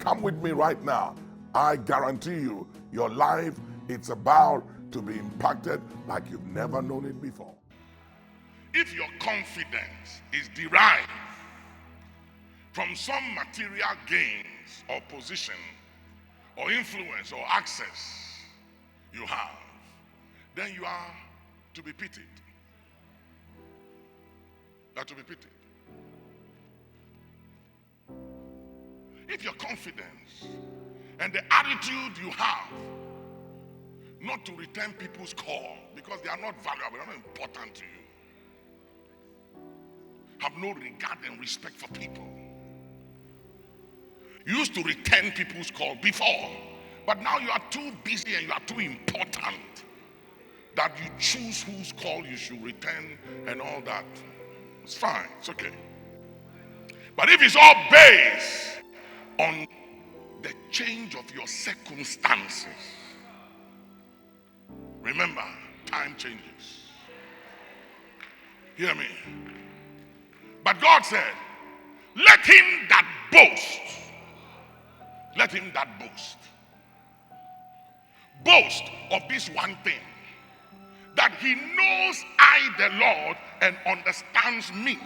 come with me right now. I guarantee you, your life, it's about to be impacted like you've never known it before. If your confidence is derived from some material gains or position or influence or access you have, then you are to be pitied. You are to be pitied. If your confidence and the attitude you have not to return people's call because they are not valuable, they are not important to you, have no regard and respect for people. You used to return people's call before, but now you are too busy and you are too important that you choose whose call you should return and all that. It's fine, it's okay. But if it's all based on the change of your circumstances, remember, time changes. Hear me. But God said, let him that boast, boast of this one thing, that he knows I the Lord and understands me,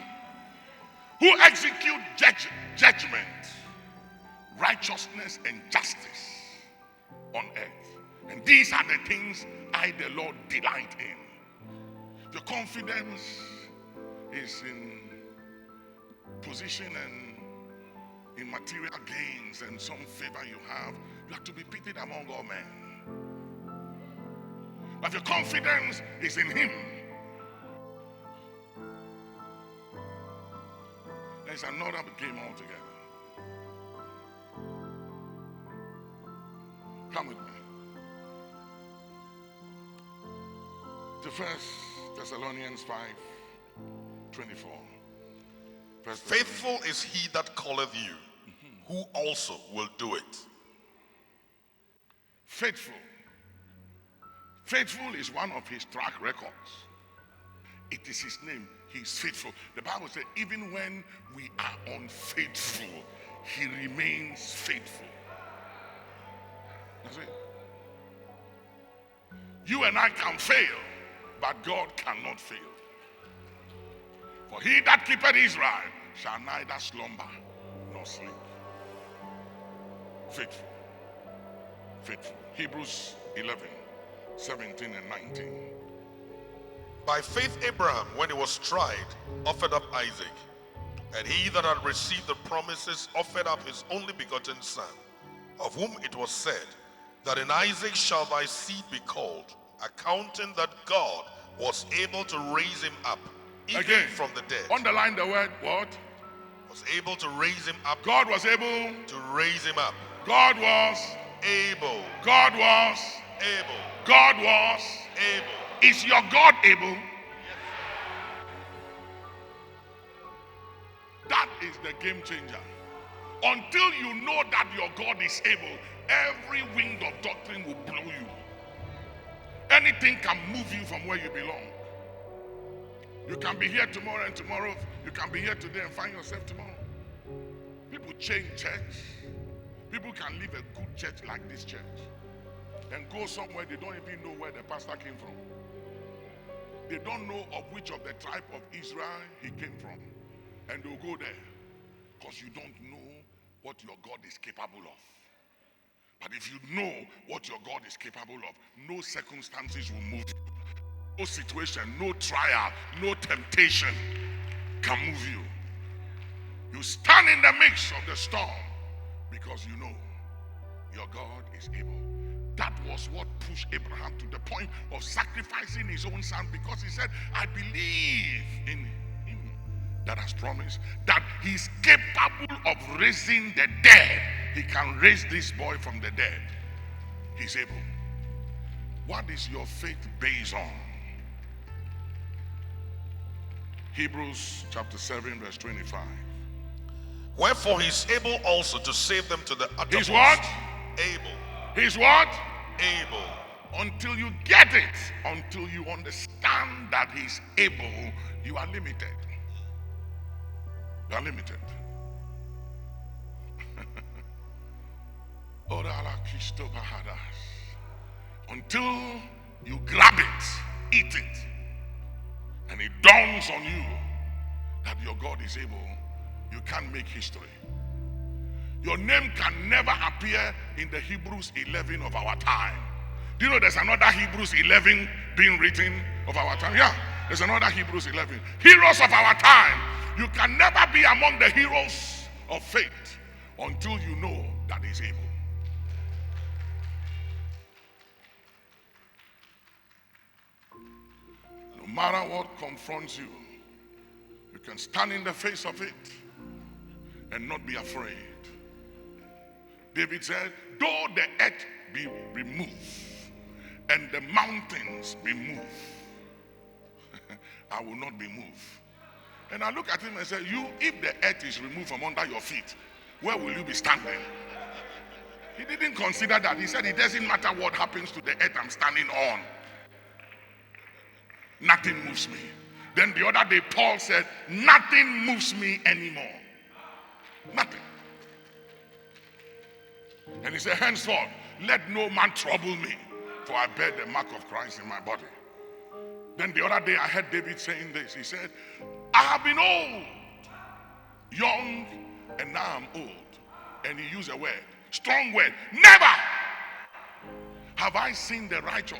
who execute judgment, righteousness and justice on earth. And these are the things I the Lord delight in. Your confidence is in position and in material gains and some favor you have to be pitied among all men. But your confidence is in him. There's another game altogether. Come with me to 1 Thessalonians 5:24. Faithful is he that calleth you, who also will do it. Faithful. Faithful is one of his track records. It is his name. He's faithful. The Bible says even when we are unfaithful, he remains faithful. That's it. You and I can fail, but God cannot fail. For he that keepeth Israel shall neither slumber nor sleep. Faithful. Faithful. Hebrews 11:17 and 19. By faith Abraham, when he was tried, offered up Isaac. And he that had received the promises offered up his only begotten son, of whom it was said, that in Isaac shall thy seed be called, accounting that God was able to raise him up, even Again, from the dead. Underline the word what? Was able to raise him up. God was able to raise him up. God was able. God was able. God was able. Is your God able? That is the game changer. Until you know that your God is able, every wind of doctrine will blow you. Anything can move you from where you belong. You can be here tomorrow and tomorrow you can be here today and find yourself tomorrow. People change church. People can leave a good church like this church and go somewhere they don't even know where the pastor came from. They don't know of which of the tribe of Israel he came from. And they'll go there because you don't know what your God is capable of. But if you know what your God is capable of, no circumstances will move you. No situation, no trial, no temptation can move you. You stand in the midst of the storm because you know your God is able. That was what pushed Abraham to the point of sacrificing his own son, because he said, I believe in him that has promised that he's capable of raising the dead. He can raise this boy from the dead. He's able. What is your faith based on? Hebrews chapter 7 verse 25. Wherefore he is able also to save them to the uttermost. He's what? Able. He's what? Able. Until you get it, until you understand that he's able, you are limited. You are limited. Until you grab it, eat it, and it dawns on you that your God is able, you can't make history. Your name can never appear in the Hebrews 11 of our time. Do you know there's another Hebrews 11 being written of our time? Yeah, there's another Hebrews 11. Heroes of our time. You can never be among the heroes of faith until you know that He's able. No matter what confronts you, you can stand in the face of it and not be afraid. David said, though the earth be removed and the mountains be moved, I will not be moved. And I look at him and say, you, if the earth is removed from under your feet, where will you be standing? He didn't consider that. He said, it doesn't matter what happens to the earth I'm standing on. Nothing moves me. Then the other day, Paul said, nothing moves me anymore. Nothing. And he said, henceforth, let no man trouble me, for I bear the mark of Christ in my body. Then the other day I heard David saying this. He said, I have been old, young, and now I'm old. And he used a word, strong word. Never have I seen the righteous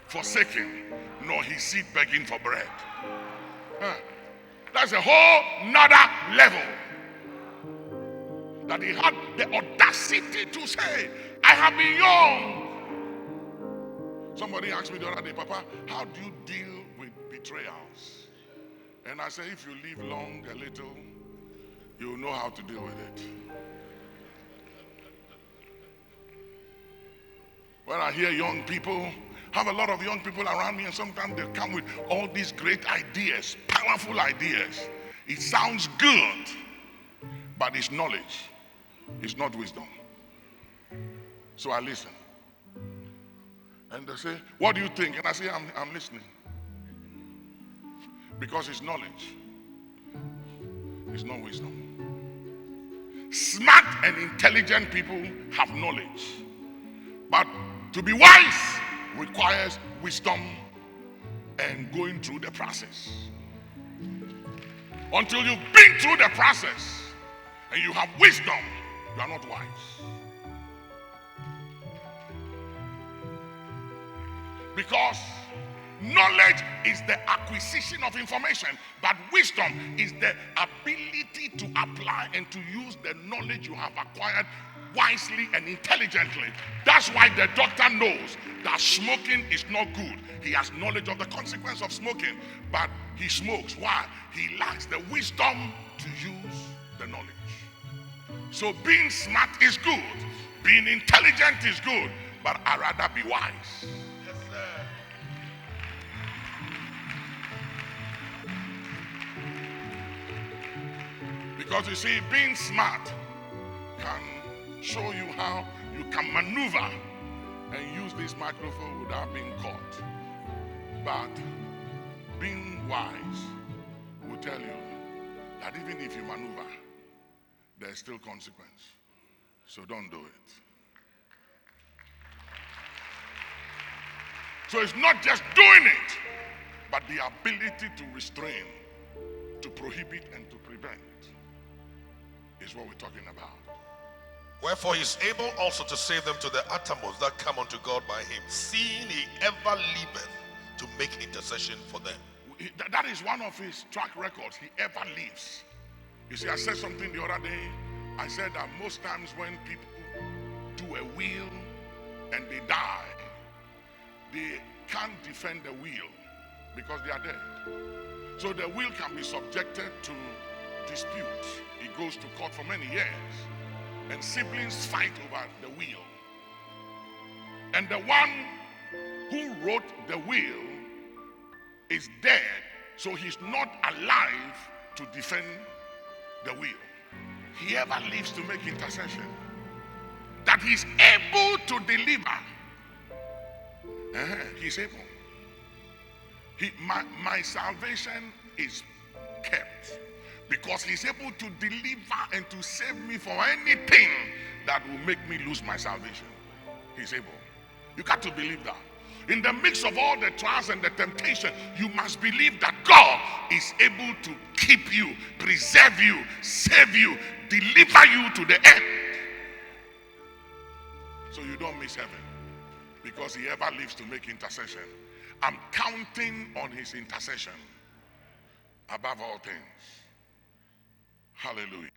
forsaken, nor his seed begging for bread. That's a whole nother level. That he had the audacity to say, I have been young. Somebody asked me the other day, Papa, how do you deal with betrayals? And I say, if you live long a little, you'll know how to deal with it. When I hear young people, have a lot of young people around me, and sometimes they come with all these great ideas, powerful ideas. It sounds good, but it's knowledge. It's not wisdom. So I listen. And they say, what do you think? And I say, I'm listening. Because it's knowledge. It's not wisdom. Smart and intelligent people have knowledge. But to be wise requires wisdom and going through the process. Until you've been through the process and you have wisdom, you are not wise. Because knowledge is the acquisition of information, but wisdom is the ability to apply and to use the knowledge you have acquired wisely and intelligently. That's why the doctor knows that smoking is not good. He has knowledge of the consequence of smoking, but he smokes. Why? He lacks the wisdom to use the knowledge. So being smart is good, being intelligent is good, but I'd rather be wise. Yes, sir. Because you see, being smart can show you how you can maneuver and use this microphone without being caught. But being wise will tell you that even if you maneuver, there's still consequence. So don't do it. So it's not just doing it, but the ability to restrain, to prohibit, and to prevent is what we're talking about. Wherefore he is able also to save them to the uttermost that come unto God by him, seeing he ever liveth to make intercession for them. That is one of his track records. He ever lives. You see, I said something the other day. I said that most times when people do a will and they die, they can't defend the will because they are dead. So the will can be subjected to dispute. It goes to court for many years. And siblings fight over the will. And the one who wrote the will is dead, so he's not alive to defend the will. He ever lives to make intercession. That he's able to deliver. He's able. My salvation is kept. Because he's able to deliver and to save me from anything that will make me lose my salvation. He's able. You got to believe that. In the midst of all the trials and the temptation, you must believe that God is able to keep you, preserve you, save you, deliver you to the end. So you don't miss heaven, because he ever lives to make intercession. I'm counting on his intercession above all things. Hallelujah.